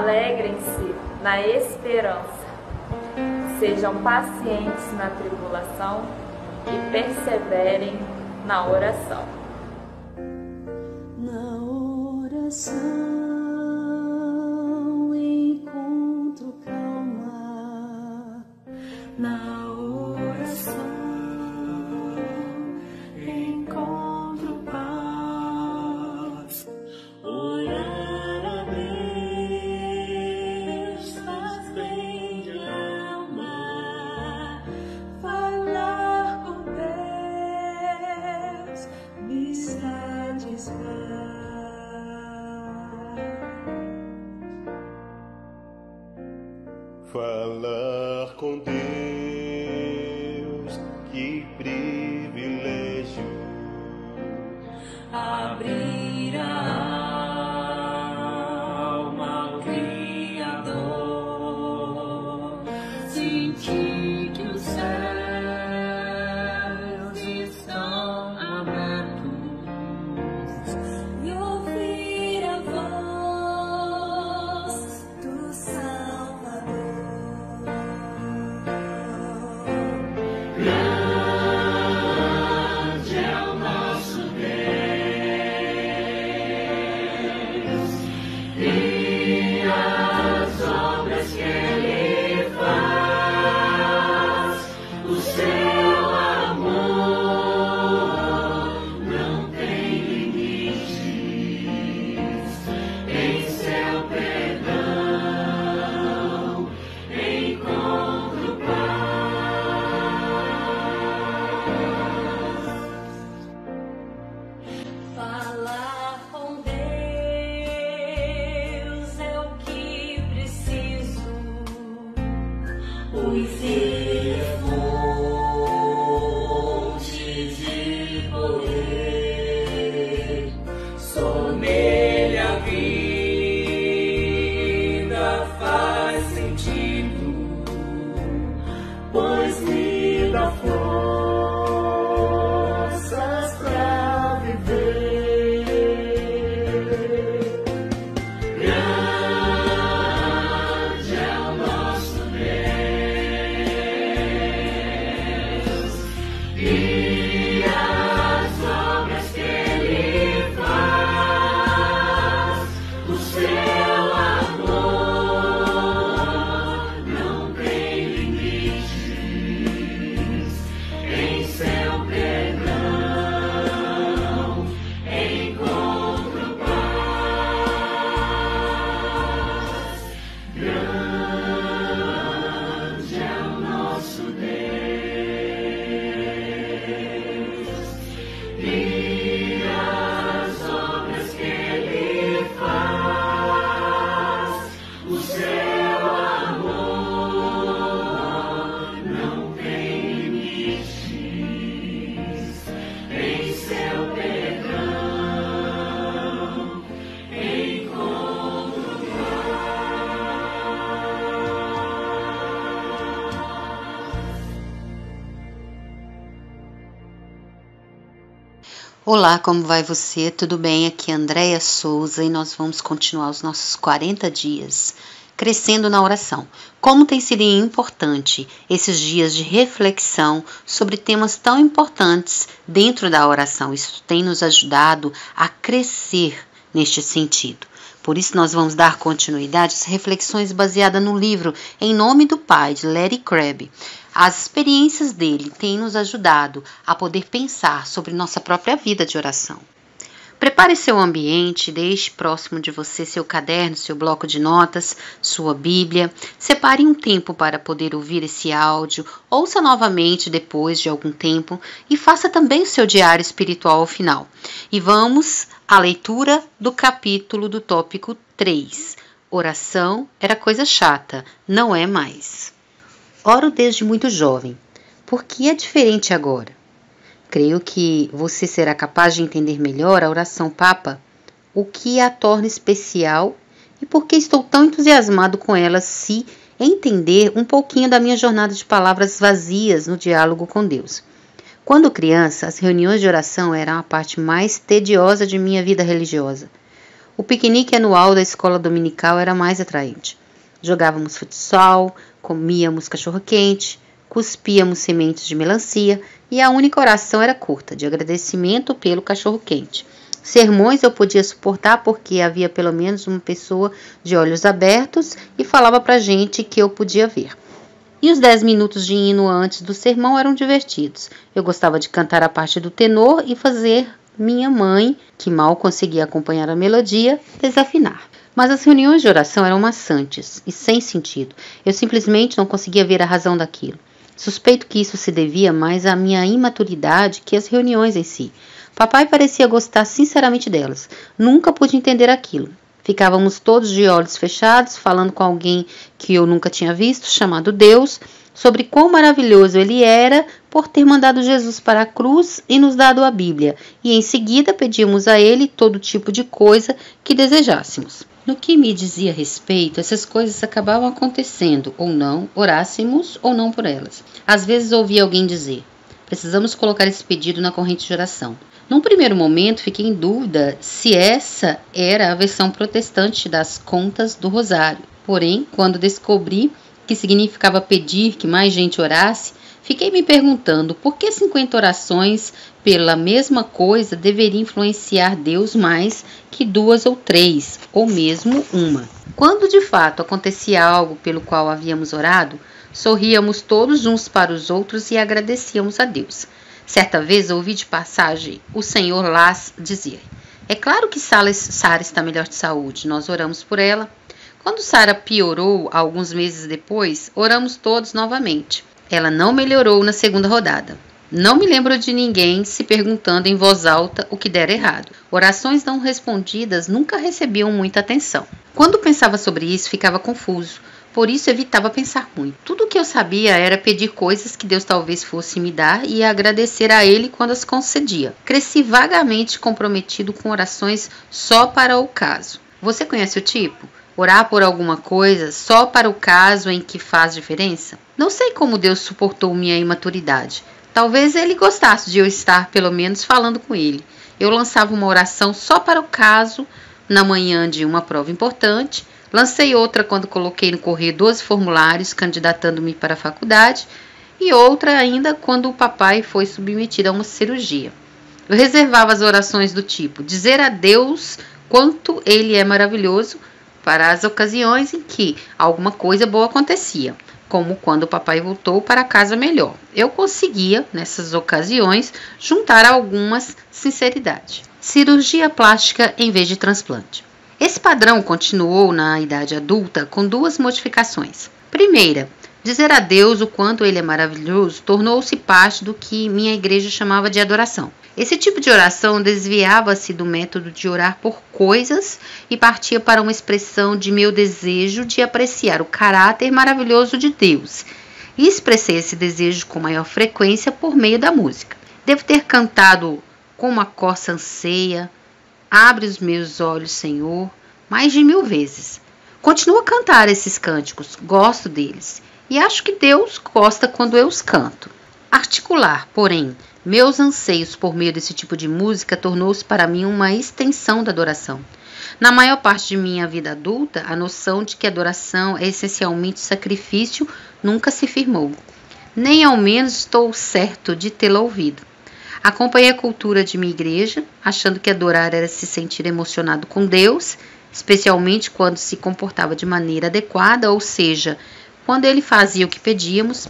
Alegrem-se na esperança, sejam pacientes na tribulação e perseverem na oração. Na oração encontro calma, na oração encontro paz. Orar a Deus faz bem de alma, falar com Deus me satisfaz. Falar com Deus, que privilégio. Abrir a alma ao Criador, sentir que os céus estão abertos e ouvir a voz do Salvador. Grande é o nosso Deus e as obras que Ele faz. O seu amor não tem limites. Em seu perdão encontro paz. Falar com Deus é o que preciso, pois Ele é fonte de poder. Só nele a vida faz sentido, pois me dá forças pra viver. Grande é o nosso Deus e as obras que Ele faz. O seu amor não tem limites. Em seu perdão encontro paz. Grande é o nosso Deus e as obras que Ele faz. O seu amor não tem limites. Em seu perdão encontro Olá, como vai você? Tudo bem? Aqui é Andréia Souza e nós vamos continuar os nossos 40 dias crescendo na oração. Como tem sido importante esses dias de reflexão sobre temas tão importantes dentro da oração. Isso tem nos ajudado a crescer neste sentido. Por isso nós vamos dar continuidade às reflexões baseadas no livro Em Nome do Pai, de Larry Crabb. As experiências dele têm nos ajudado a poder pensar sobre nossa própria vida de oração. Prepare seu ambiente, deixe próximo de você seu caderno, seu bloco de notas, sua Bíblia. Separe um tempo para poder ouvir esse áudio, ouça novamente depois de algum tempo e faça também o seu diário espiritual ao final. E vamos à leitura do capítulo do tópico 3. Oração era coisa chata, não é mais. Oro desde muito jovem. Por que é diferente agora? Creio que você será capaz de entender melhor a oração Papa, o que a torna especial e por que estou tão entusiasmado com ela se entender um pouquinho da minha jornada de palavras vazias no diálogo com Deus. Quando criança, as reuniões de oração eram a parte mais tediosa de minha vida religiosa. O piquenique anual da escola dominical era mais atraente. Jogávamos futsal, comíamos cachorro-quente, cuspíamos sementes de melancia e a única oração era curta, de agradecimento pelo cachorro-quente. Sermões eu podia suportar porque havia pelo menos uma pessoa de olhos abertos e falava pra gente que eu podia ver. E os 10 minutos de hino antes do sermão eram divertidos. Eu gostava de cantar a parte do tenor e fazer minha mãe, que mal conseguia acompanhar a melodia, desafinar. Mas as reuniões de oração eram maçantes e sem sentido. Eu simplesmente não conseguia ver a razão daquilo. Suspeito que isso se devia mais à minha imaturidade que às reuniões em si. Papai parecia gostar sinceramente delas. Nunca pude entender aquilo. Ficávamos todos de olhos fechados, falando com alguém que eu nunca tinha visto, chamado Deus, sobre quão maravilhoso ele era por ter mandado Jesus para a cruz e nos dado a Bíblia, e em seguida pedíamos a ele todo tipo de coisa que desejássemos. No que me dizia respeito, essas coisas acabavam acontecendo, ou não, orássemos ou não por elas. Às vezes ouvia alguém dizer: precisamos colocar esse pedido na corrente de oração. Num primeiro momento, fiquei em dúvida se essa era a versão protestante das contas do rosário. Porém, quando descobri que significava pedir que mais gente orasse, fiquei me perguntando por que 50 orações pela mesma coisa deveria influenciar Deus mais que 2 ou 3, ou mesmo uma. Quando de fato acontecia algo pelo qual havíamos orado, sorríamos todos uns para os outros e agradecíamos a Deus. Certa vez ouvi de passagem o senhor Las dizer: é claro que Sara está melhor de saúde, nós oramos por ela. Quando Sara piorou alguns meses depois, oramos todos novamente. Ela não melhorou na segunda rodada. Não me lembro de ninguém se perguntando em voz alta o que dera errado. Orações não respondidas nunca recebiam muita atenção. Quando pensava sobre isso, ficava confuso. Por isso evitava pensar muito. Tudo o que eu sabia era pedir coisas que Deus talvez fosse me dar e agradecer a Ele quando as concedia. Cresci vagamente comprometido com orações só para o caso. Você conhece o tipo? Orar por alguma coisa só para o caso em que faz diferença? Não sei como Deus suportou minha imaturidade. Talvez Ele gostasse de eu estar pelo menos falando com Ele. Eu lançava uma oração só para o caso na manhã de uma prova importante. Lancei outra quando coloquei no correio 12 formulários candidatando-me para a faculdade e outra ainda quando o papai foi submetido a uma cirurgia. Eu reservava as orações do tipo dizer a Deus quanto Ele é maravilhoso para as ocasiões em que alguma coisa boa acontecia, como quando o papai voltou para casa melhor. Eu conseguia, nessas ocasiões, juntar algumas sinceridade. Cirurgia plástica em vez de transplante. Esse padrão continuou na idade adulta com 2 modificações. Primeira, dizer a Deus o quanto Ele é maravilhoso tornou-se parte do que minha igreja chamava de adoração. Esse tipo de oração desviava-se do método de orar por coisas e partia para uma expressão de meu desejo de apreciar o caráter maravilhoso de Deus. E expressei esse desejo com maior frequência por meio da música. Devo ter cantado Como a corça anseia, Abre os meus olhos, Senhor, mais de 1000 vezes. Continuo a cantar esses cânticos, gosto deles, e acho que Deus gosta quando eu os canto. Articular, porém, meus anseios por meio desse tipo de música tornou-se para mim uma extensão da adoração. Na maior parte de minha vida adulta, a noção de que adoração é essencialmente sacrifício nunca se firmou. Nem ao menos estou certo de tê-la ouvido. Acompanhei a cultura de minha igreja, achando que adorar era se sentir emocionado com Deus, especialmente quando se comportava de maneira adequada, ou seja, quando Ele fazia o que pedíamos.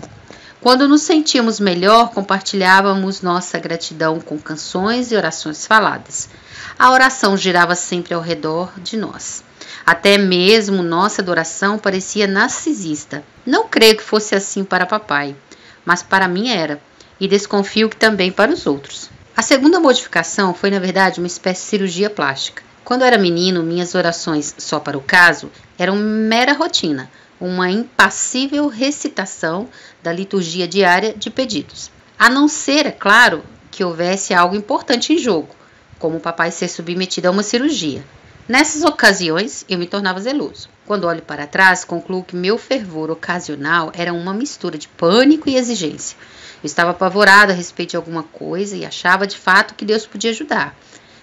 Quando nos sentíamos melhor, compartilhávamos nossa gratidão com canções e orações faladas. A oração girava sempre ao redor de nós. Até mesmo nossa adoração parecia narcisista. Não creio que fosse assim para papai, mas para mim era. E desconfio que também para os outros. A segunda modificação foi, na verdade, uma espécie de cirurgia plástica. Quando era menino, minhas orações só para o caso eram mera rotina, uma impassível recitação da liturgia diária de pedidos. A não ser, é claro, que houvesse algo importante em jogo, como o papai ser submetido a uma cirurgia. Nessas ocasiões, eu me tornava zeloso. Quando olho para trás, concluo que meu fervor ocasional era uma mistura de pânico e exigência. Eu estava apavorado a respeito de alguma coisa e achava de fato que Deus podia ajudar.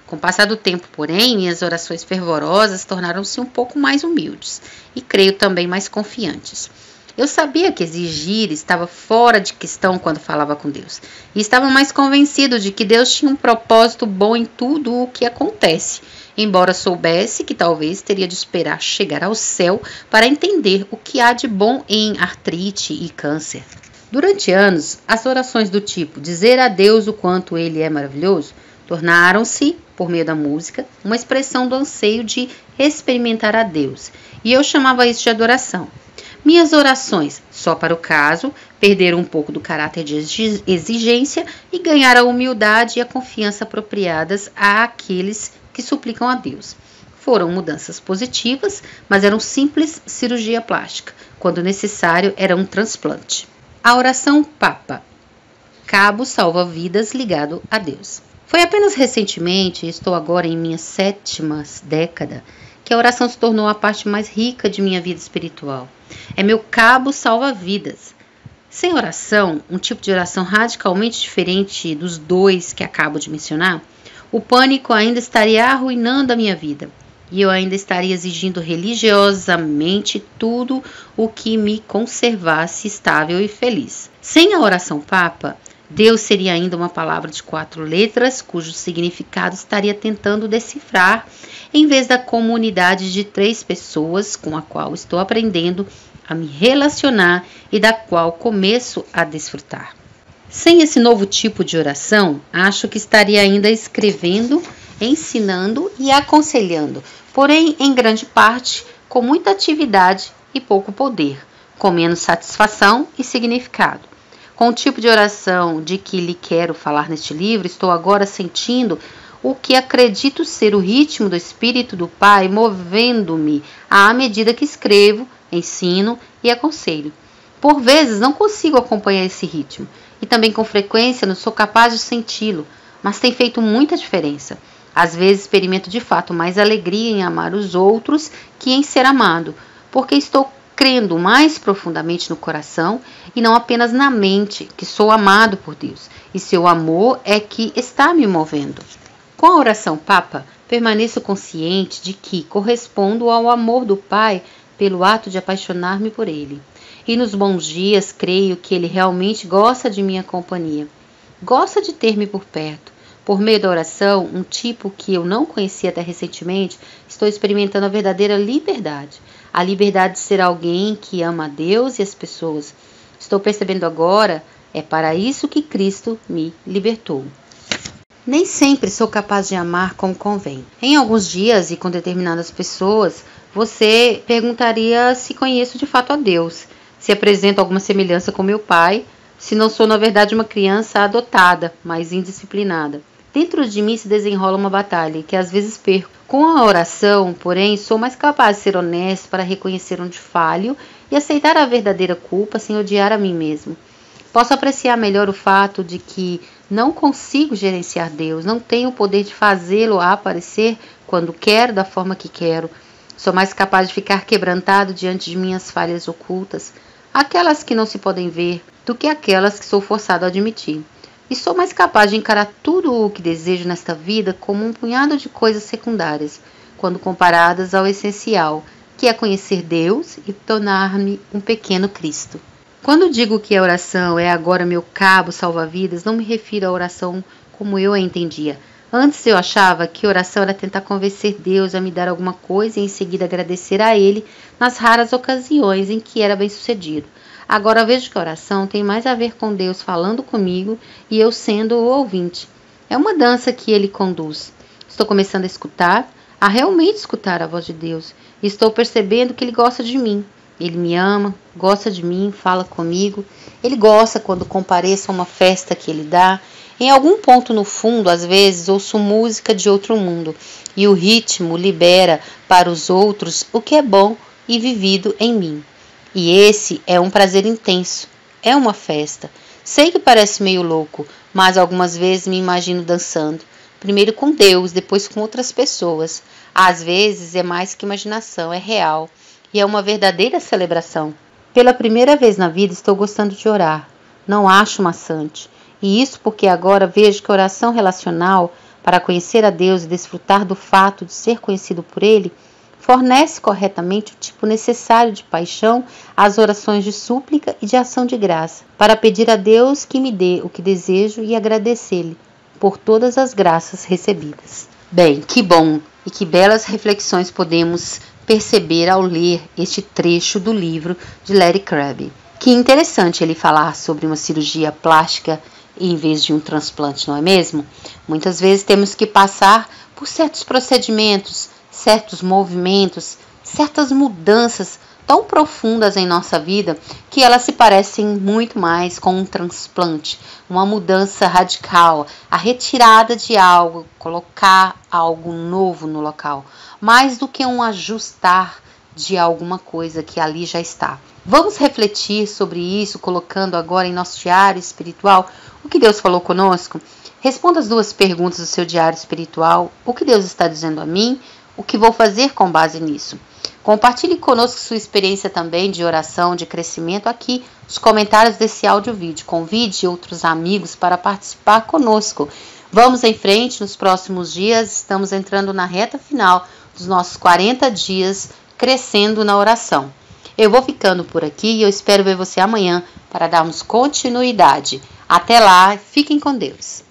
Com o passar do tempo, porém, minhas orações fervorosas tornaram-se um pouco mais humildes e creio também mais confiantes. Eu sabia que exigir estava fora de questão quando falava com Deus e estava mais convencido de que Deus tinha um propósito bom em tudo o que acontece, embora soubesse que talvez teria de esperar chegar ao céu para entender o que há de bom em artrite e câncer. Durante anos, as orações do tipo dizer a Deus o quanto Ele é maravilhoso tornaram-se, por meio da música, uma expressão do anseio de experimentar a Deus, e eu chamava isso de adoração. Minhas orações, só para o caso, perderam um pouco do caráter de exigência e ganharam a humildade e a confiança apropriadas àqueles que suplicam a Deus. Foram mudanças positivas, mas eram simples cirurgia plástica. Quando necessário, era um transplante. A oração Papa, cabo salva-vidas ligado a Deus. Foi apenas recentemente, estou agora em minha 7ª década, que a oração se tornou a parte mais rica de minha vida espiritual. É meu cabo salva-vidas. Sem oração, um tipo de oração radicalmente diferente dos dois que acabo de mencionar, o pânico ainda estaria arruinando a minha vida. E eu ainda estaria exigindo religiosamente tudo o que me conservasse estável e feliz. Sem a oração Papa, Deus seria ainda uma palavra de 4 letras, cujo significado estaria tentando decifrar, em vez da comunidade de 3 pessoas com a qual estou aprendendo a me relacionar e da qual começo a desfrutar. Sem esse novo tipo de oração, acho que estaria ainda escrevendo, ensinando e aconselhando, porém, em grande parte, com muita atividade e pouco poder, com menos satisfação e significado. Com o tipo de oração de que lhe quero falar neste livro, estou agora sentindo o que acredito ser o ritmo do Espírito do Pai movendo-me à medida que escrevo, ensino e aconselho. Por vezes não consigo acompanhar esse ritmo e também com frequência não sou capaz de senti-lo, mas tem feito muita diferença. Às vezes experimento de fato mais alegria em amar os outros que em ser amado, porque estou crendo mais profundamente no coração e não apenas na mente que sou amado por Deus, e seu amor é que está me movendo. Com a oração Papa, permaneço consciente de que correspondo ao amor do Pai pelo ato de apaixonar-me por Ele. E nos bons dias creio que Ele realmente gosta de minha companhia. Gosta de ter-me por perto. Por meio da oração, um tipo que eu não conhecia até recentemente, estou experimentando a verdadeira liberdade. A liberdade de ser alguém que ama a Deus e as pessoas. Estou percebendo agora, é para isso que Cristo me libertou. Nem sempre sou capaz de amar como convém. Em alguns dias e com determinadas pessoas, você perguntaria se conheço de fato a Deus, se apresento alguma semelhança com meu pai, se não sou na verdade uma criança adotada, mas indisciplinada. Dentro de mim se desenrola uma batalha que às vezes perco. Com a oração, porém, sou mais capaz de ser honesto para reconhecer onde falho e aceitar a verdadeira culpa sem odiar a mim mesmo. Posso apreciar melhor o fato de que não consigo gerenciar Deus, não tenho o poder de fazê-lo aparecer quando quero, da forma que quero. Sou mais capaz de ficar quebrantado diante de minhas falhas ocultas, aquelas que não se podem ver, do que aquelas que sou forçado a admitir. E sou mais capaz de encarar tudo o que desejo nesta vida como um punhado de coisas secundárias, quando comparadas ao essencial, que é conhecer Deus e tornar-me um pequeno Cristo. Quando digo que a oração é agora meu cabo salva-vidas, não me refiro à oração como eu a entendia. Antes eu achava que oração era tentar convencer Deus a me dar alguma coisa e em seguida agradecer a Ele nas raras ocasiões em que era bem-sucedido. Agora vejo que a oração tem mais a ver com Deus falando comigo e eu sendo o ouvinte. É uma dança que Ele conduz. Estou começando a escutar, a realmente escutar a voz de Deus. E estou percebendo que Ele gosta de mim. Ele me ama, gosta de mim, fala comigo. Ele gosta quando compareço a uma festa que Ele dá. Em algum ponto no fundo, às vezes, ouço música de outro mundo. E o ritmo libera para os outros o que é bom e vivido em mim. E esse é um prazer intenso, é uma festa. Sei que parece meio louco, mas algumas vezes me imagino dançando. Primeiro com Deus, depois com outras pessoas. Às vezes é mais que imaginação, é real. E é uma verdadeira celebração. Pela primeira vez na vida estou gostando de orar. Não acho maçante. E isso porque agora vejo que a oração relacional para conhecer a Deus e desfrutar do fato de ser conhecido por Ele, fornece corretamente o tipo necessário de paixão às orações de súplica e de ação de graça, para pedir a Deus que me dê o que desejo e agradecer-lhe por todas as graças recebidas. Bem, que bom e que belas reflexões podemos perceber ao ler este trecho do livro de Larry Crabb. Que interessante ele falar sobre uma cirurgia plástica em vez de um transplante, não é mesmo? Muitas vezes temos que passar por certos procedimentos, certos movimentos, certas mudanças tão profundas em nossa vida que elas se parecem muito mais com um transplante, uma mudança radical, a retirada de algo, colocar algo novo no local, mais do que um ajustar de alguma coisa que ali já está. Vamos refletir sobre isso, colocando agora em nosso diário espiritual o que Deus falou conosco? Responda as 2 perguntas do seu diário espiritual. O que Deus está dizendo a mim? O que vou fazer com base nisso? Compartilhe conosco sua experiência também de oração, de crescimento aqui nos comentários desse áudio vídeo. Convide outros amigos para participar conosco. Vamos em frente nos próximos dias. Estamos entrando na reta final dos nossos 40 dias crescendo na oração. Eu vou ficando por aqui e eu espero ver você amanhã para darmos continuidade. Até lá, fiquem com Deus.